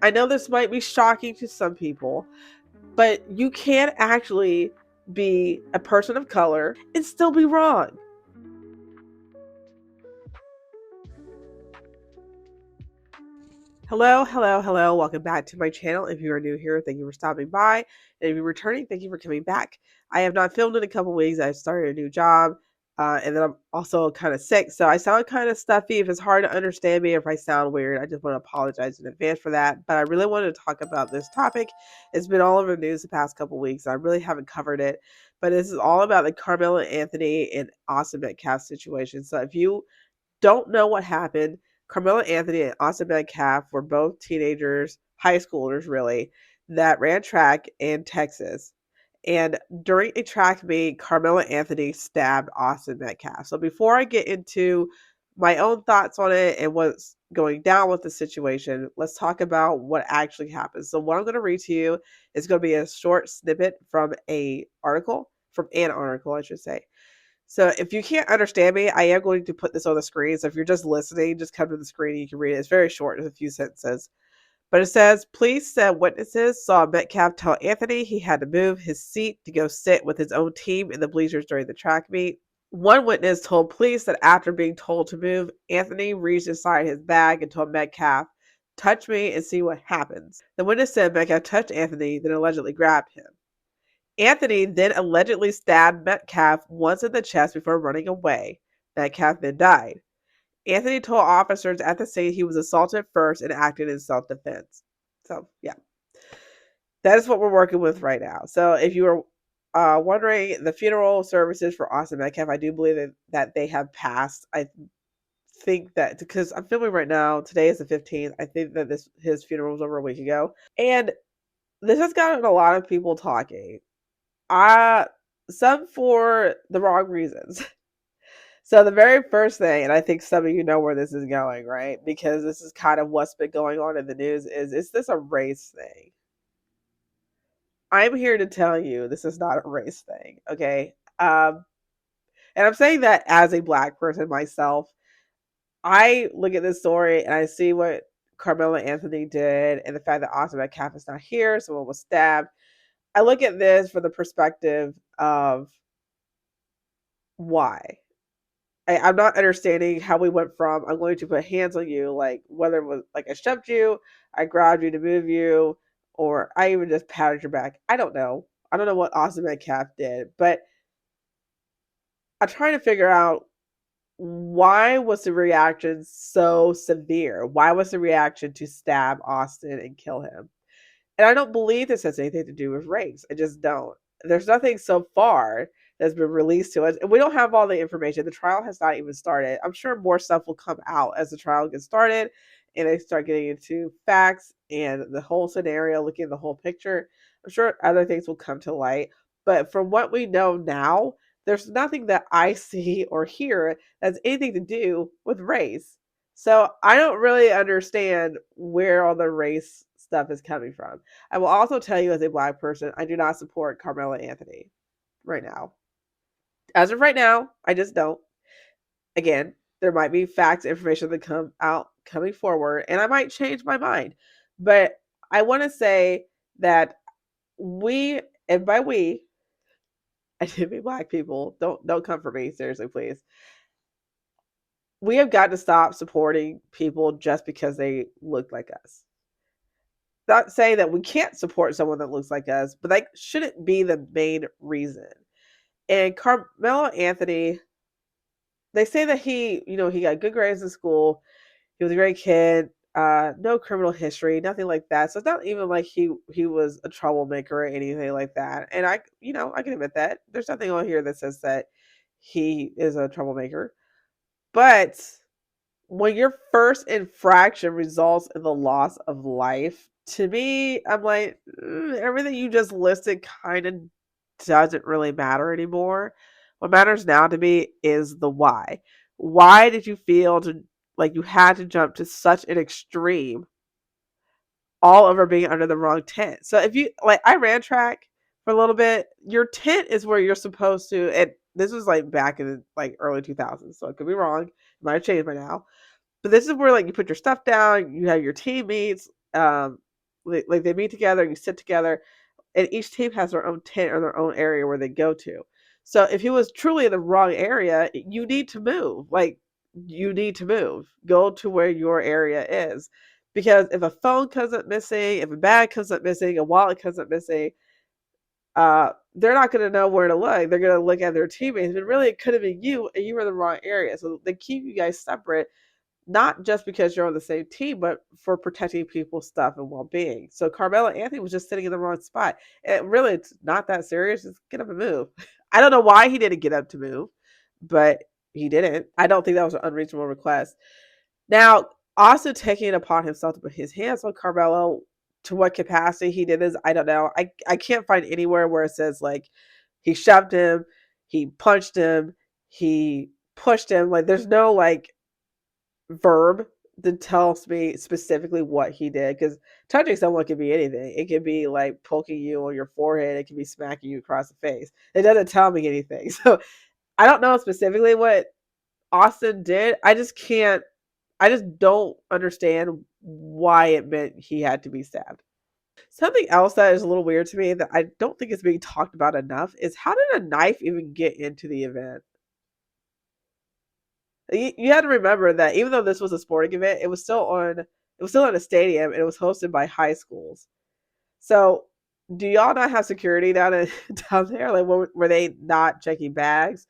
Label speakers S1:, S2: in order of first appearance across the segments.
S1: I know this might be shocking to some people, but you can actually be a person of color and still be wrong. Hello, hello, hello. Welcome back to my channel. If you are new here, thank you for stopping by. And if you're returning, thank you for coming back. I have not filmed in a couple weeks. I started a new job, and then I'm also kind of sick. So I sound kind of stuffy. If it's hard to understand me, if I sound weird, I just want to apologize in advance for that. But I really wanted to talk about this topic. It's been all over the news the past couple weeks. I really haven't covered it. But this is all about the Karmelo Anthony and Austin Metcalf situation. So if you don't know what happened, Karmelo Anthony and Austin Metcalf were both teenagers, high schoolers really, that ran track in Texas. And during a track meet, Karmelo Anthony stabbed Austin Metcalf. So before I get into my own thoughts on it and what's going down with the situation, let's talk about what actually happened. So what I'm going to read to you is going to be a short snippet from an article, I should say. So if you can't understand me, I am going to put this on the screen. So if you're just listening, just come to the screen and you can read it. It's very short, it's a few sentences. But it says, police said witnesses saw Metcalf tell Anthony he had to move his seat to go sit with his own team in the bleachers during the track meet. One witness told police that after being told to move, Anthony reached inside his bag and told Metcalf, "Touch me and see what happens." The witness said Metcalf touched Anthony, then allegedly grabbed him. Anthony then allegedly stabbed Metcalf once in the chest before running away. Metcalf then died. Anthony told officers at the scene he was assaulted first and acted in self-defense. So, yeah. That is what we're working with right now. So, if you are wondering, the funeral services for Austin Metcalf, I do believe that they have passed. I think that, because I'm filming right now, today is the 15th, I think that his funeral was over a week ago. And this has gotten a lot of people talking. Some for the wrong reasons. So the very first thing, and I think some of you know where this is going, right? Because this is kind of what's been going on in the news, is this a race thing? I'm here to tell you this is not a race thing, okay? And I'm saying that as a black person myself. I look at this story and I see what Karmelo Anthony did and the fact that Austin Metcalf is not here, someone was stabbed. I look at this from the perspective of why. I'm not understanding how we went from I'm going to put hands on you, like whether it was like I shoved you, I grabbed you to move you, or I even just patted your back. I don't know. I don't know what Austin Metcalf did, but I'm trying to figure out why was the reaction so severe? Why was the reaction to stab Austin and kill him? And I don't believe this has anything to do with race. I just don't. There's nothing so far that's been released to us. And we don't have all the information. The trial has not even started. I'm sure more stuff will come out as the trial gets started and they start getting into facts and the whole scenario, looking at the whole picture. I'm sure other things will come to light. But from what we know now, there's nothing that I see or hear that's anything to do with race. So I don't really understand where all the race stuff is coming from. I will also tell you as a black person, I do not support Karmelo Anthony right now. As of right now, I just don't. Again, there might be facts, information that come out coming forward, and I might change my mind. But I want to say that we, and by we, I do mean black people. Don't come for me, seriously, please. We have got to stop supporting people just because they look like us. Not saying that we can't support someone that looks like us, but that shouldn't be the main reason. And Karmelo Anthony, they say that he got good grades in school. He was a great kid. No criminal history, nothing like that. So it's not even like he was a troublemaker or anything like that. And I can admit that. There's nothing on here that says that he is a troublemaker. But when your first infraction results in the loss of life, to me, I'm like, everything you just listed kind of doesn't really matter anymore. What matters now to me is the why. Why did you feel like you had to jump to such an extreme all over being under the wrong tent? So if you like, I ran track for a little bit. Your tent is where you're supposed to, and this was like back in the like early 2000s, so it could be wrong. It might have changed by now. But this is where like you put your stuff down, you have your teammates, like they meet together, you sit together, and each team has their own tent or their own area where they go to. So if he was truly in the wrong area, you need to move. Like you need to move. Go to where your area is. Because if a phone comes up missing, if a bag comes up missing, a wallet comes up missing, they're not going to know where to look. They're going to look at their teammates, but really it could have been you, and you were in the wrong area. So they keep you guys separate, not just because you're on the same team, but for protecting people's stuff and well-being. So Carmelo Anthony was just sitting in the wrong spot. And really, it's not that serious. Just get up and move. I don't know why he didn't get up to move, but he didn't. I don't think that was an unreasonable request. Now, also taking it upon himself to put his hands on Carmelo, to what capacity he did this, I don't know. I can't find anywhere where it says like he shoved him, he punched him, he pushed him. Like there's no like verb that tells me specifically what he did, because touching someone could be anything. It could be like poking you on your forehead, it could be smacking you across the face. It doesn't tell me anything. So I don't know specifically what Austin did. I just don't understand why it meant he had to be stabbed. Something else that is a little weird to me that I don't think is being talked about enough is, how did a knife even get into the event? You had to remember that even though this was a sporting event, it was still in a stadium, and it was hosted by high schools. So, do y'all not have security down there? Like, were they not checking bags?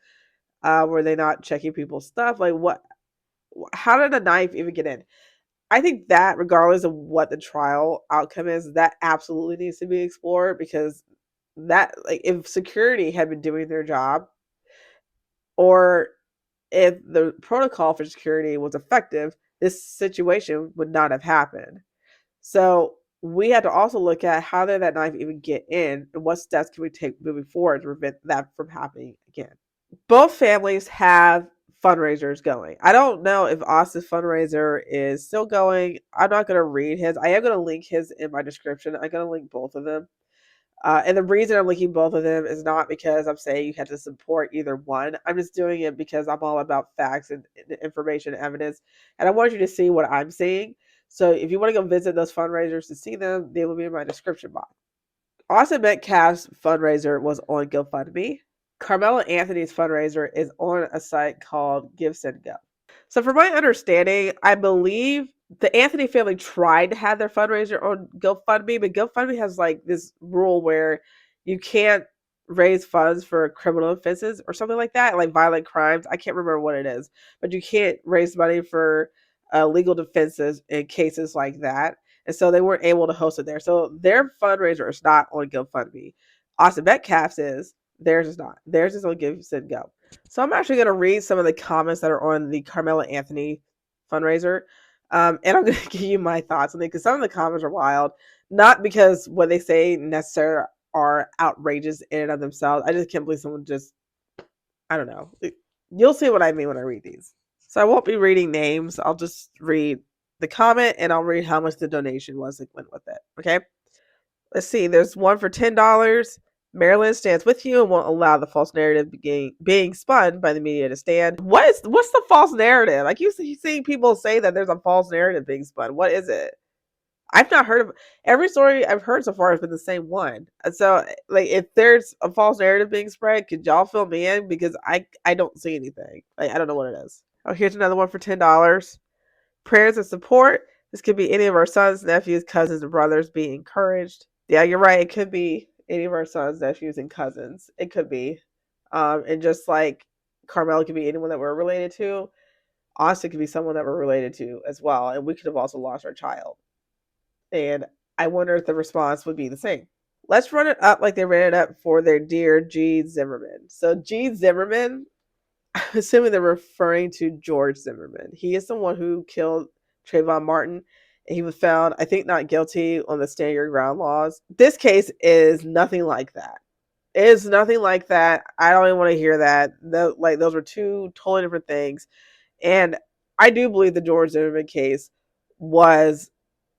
S1: Were they not checking people's stuff? Like, what? How did a knife even get in? I think that regardless of what the trial outcome is, that absolutely needs to be explored, because that, like, if security had been doing their job, or if the protocol for security was effective, this situation would not have happened. So we had to also look at, how did that knife even get in, and what steps can we take moving forward to prevent that from happening again. Both families have fundraisers going. I don't know if Austin's fundraiser is still going. I'm not going to read his. I am going to link his in my description. I'm going to link both of them. And the reason I'm linking both of them is not because I'm saying you have to support either one. I'm just doing it because I'm all about facts and information and evidence. And I want you to see what I'm seeing. So if you want to go visit those fundraisers to see them, they will be in my description box. Austin Metcalf's fundraiser was on GoFundMe. Karmelo Anthony's fundraiser is on a site called Give Send Go. So from my understanding, I believe the Anthony family tried to have their fundraiser on GoFundMe, but GoFundMe has like this rule where you can't raise funds for criminal offenses or something like that, like violent crimes. I can't remember what it is, but you can't raise money for legal defenses in cases like that. And so they weren't able to host it there. So their fundraiser is not on GoFundMe. Austin Metcalf's is. Theirs is not. Theirs is on Give Send Go. So I'm actually going to read some of the comments that are on the Carmelo Anthony fundraiser. And I'm going to give you my thoughts on it, because some of the comments are wild. Not because what they say necessarily are outrageous in and of themselves. I just can't believe someone just, I don't know. You'll see what I mean when I read these. So I won't be reading names. I'll just read the comment, and I'll read how much the donation was that went with it. Okay. Let's see. There's one for $10. Maryland stands with you and won't allow the false narrative being spun by the media to stand. What's the false narrative? Like, you seeing people say that there's a false narrative being spun. What is it? I've not heard of every story I've heard so far has been the same one. And so, like, if there's a false narrative being spread, could y'all fill me in? Because I don't see anything. Like, I don't know what it is. Oh, here's another one for $10. Prayers and support. This could be any of our sons, nephews, cousins, and brothers. Be encouraged. Yeah, you're right. It could be any of our sons, nephews, and cousins. It could be. And just like Carmelo could be anyone that we're related to, Austin could be someone that we're related to as well. And we could have also lost our child. And I wonder if the response would be the same. Let's run it up like they ran it up for their dear G. Zimmerman. So G. Zimmerman, I'm assuming they're referring to George Zimmerman. He is the one who killed Trayvon Martin. And he was found, I think, not guilty on the stand your ground laws. This case is nothing like that. It is nothing like that. I don't even want to hear that. Those were two totally different things. And I do believe the George Zimmerman case was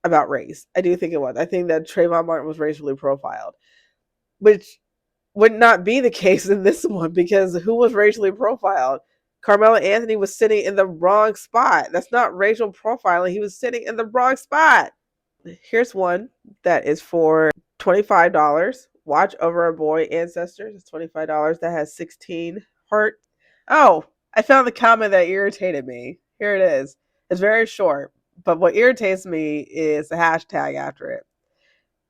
S1: about race. I do think it was. I think that Trayvon Martin was racially profiled, which would not be the case in this one, because who was racially profiled? Carmelo Anthony was sitting in the wrong spot. That's not racial profiling. He was sitting in the wrong spot. Here's one that is for $25. Watch over a boy ancestors. It's $25. That has 16 hearts. Oh, I found the comment that irritated me. Here it is. It's very short, but what irritates me is the hashtag after it.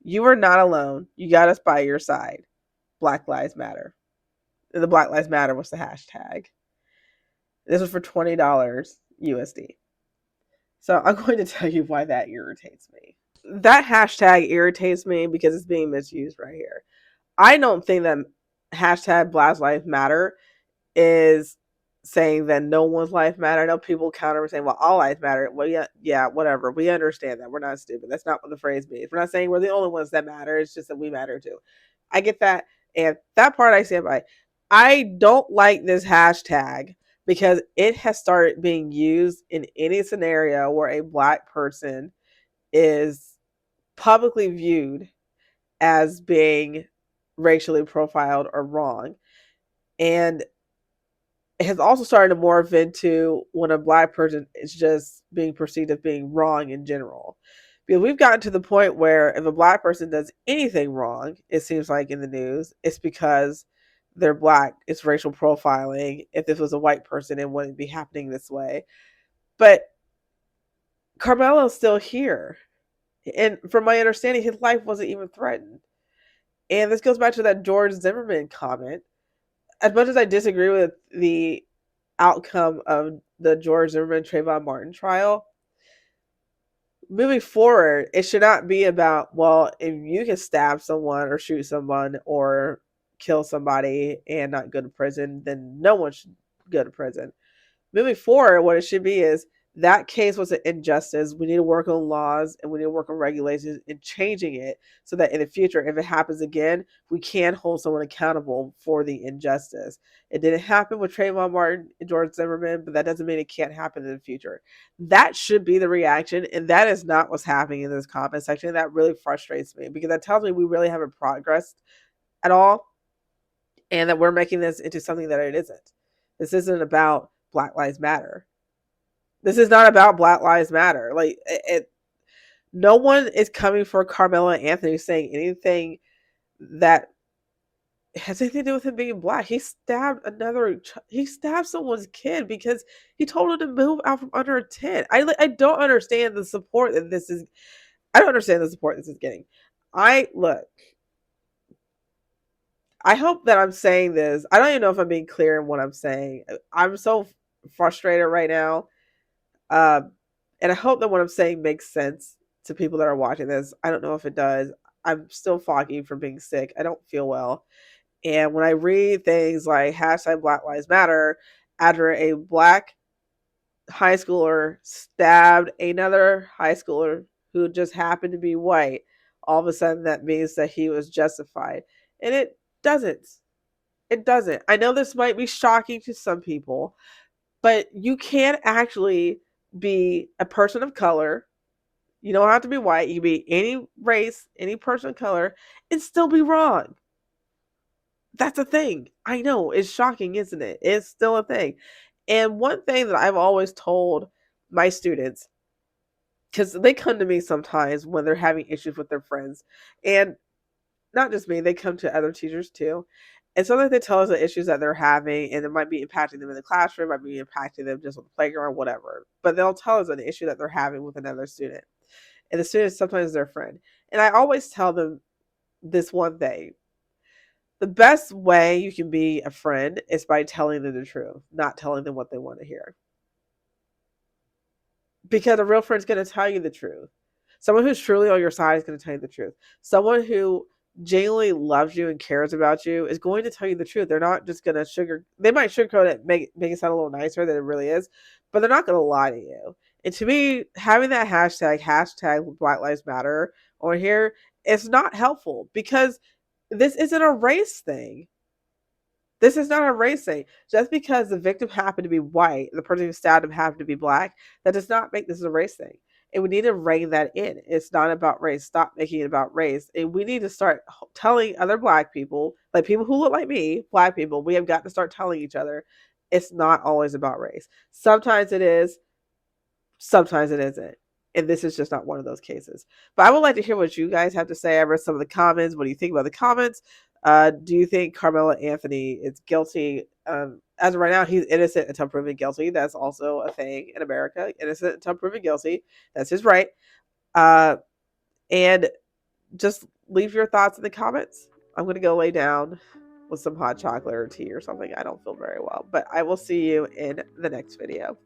S1: You are not alone. You got us by your side. Black Lives Matter. The Black Lives Matter was the hashtag. This was for $20 USD. So I'm going to tell you why that irritates me. That hashtag irritates me because it's being misused right here. I don't think that hashtag Black Lives Matter is saying that no one's life matter. I know people counter saying, well, all lives matter. Well, yeah, whatever. We understand that. We're not stupid. That's not what the phrase means. We're not saying we're the only ones that matter. It's just that we matter too. I get that. And that part I stand by. I don't like this hashtag because it has started being used in any scenario where a black person is publicly viewed as being racially profiled or wrong. And it has also started to morph into when a black person is just being perceived as being wrong in general. Because we've gotten to the point where if a black person does anything wrong, it seems like in the news, it's because they're black. It's racial profiling. If this was a white person, it wouldn't be happening this way. But Carmelo's still here. And from my understanding, his life wasn't even threatened. And this goes back to that George Zimmerman comment. As much as I disagree with the outcome of the George Zimmerman Trayvon Martin trial, moving forward, it should not be about, well, if you can stab someone or shoot someone or kill somebody and not go to prison, then no one should go to prison. Moving forward, what it should be is that case was an injustice. We need to work on laws and we need to work on regulations and changing it so that in the future, if it happens again, we can hold someone accountable for the injustice. It didn't happen with Trayvon Martin and George Zimmerman, but that doesn't mean it can't happen in the future. That should be the reaction, and that is not what's happening in this comment section. That really frustrates me because that tells me we really haven't progressed at all and that we're making this into something that it isn't. This isn't about Black Lives Matter. This is not about Black Lives Matter. Like no one is coming for Karmelo Anthony saying anything that has anything to do with him being black. He stabbed someone's kid because he told him to move out from under a tent. I don't understand the support that this is. I don't understand the support this is getting. I hope that I'm saying this. I don't even know if I'm being clear in what I'm saying. I'm so frustrated right now. And I hope that what I'm saying makes sense to people that are watching this. I don't know if it does. I'm still foggy from being sick. I don't feel well. And when I read things like hashtag Black Lives Matter after a black high schooler stabbed another high schooler who just happened to be white, all of a sudden that means that he was justified. And it doesn't. It doesn't. I know this might be shocking to some people, but you can actually be a person of color. You don't have to be white. You can be any race, any person of color, and still be wrong. That's a thing. I know. It's shocking, isn't it? It's still a thing. And one thing that I've always told my students, because they come to me sometimes when they're having issues with their friends, and not just me, they come to other teachers too. And sometimes they tell us the issues that they're having, and it might be impacting them in the classroom, might be impacting them just on the playground, whatever. But they'll tell us an issue that they're having with another student. And the student is sometimes their friend. And I always tell them this one thing. The best way you can be a friend is by telling them the truth, not telling them what they want to hear. Because a real friend's going to tell you the truth. Someone who's truly on your side is going to tell you the truth. Someone who genuinely loves you and cares about you is going to tell you the truth. They're not just going to they might sugarcoat it, make it sound a little nicer than it really is, but they're not going to lie to you. And to me, having that hashtag Black Lives Matter on here is not helpful because this isn't a race thing. This is not a race thing. Just because the victim happened to be white, the person who stabbed him happened to be black, that does not make this a race thing. And we need to rein that in. It's not about race. Stop making it about race. And we need to start telling other black people, like people who look like me, black people, we have got to start telling each other it's not always about race. Sometimes it is, sometimes it isn't. And this is just not one of those cases. But I would like to hear what you guys have to say. I read some of the comments. What do you think about the comments? Do you think Carmelo Anthony is guilty? As of right now, he's innocent until proven guilty. That's also a thing in America. Innocent until proven guilty. That's his right. And just leave your thoughts in the comments. I'm going to go lay down with some hot chocolate or tea or something. I don't feel very well. But I will see you in the next video.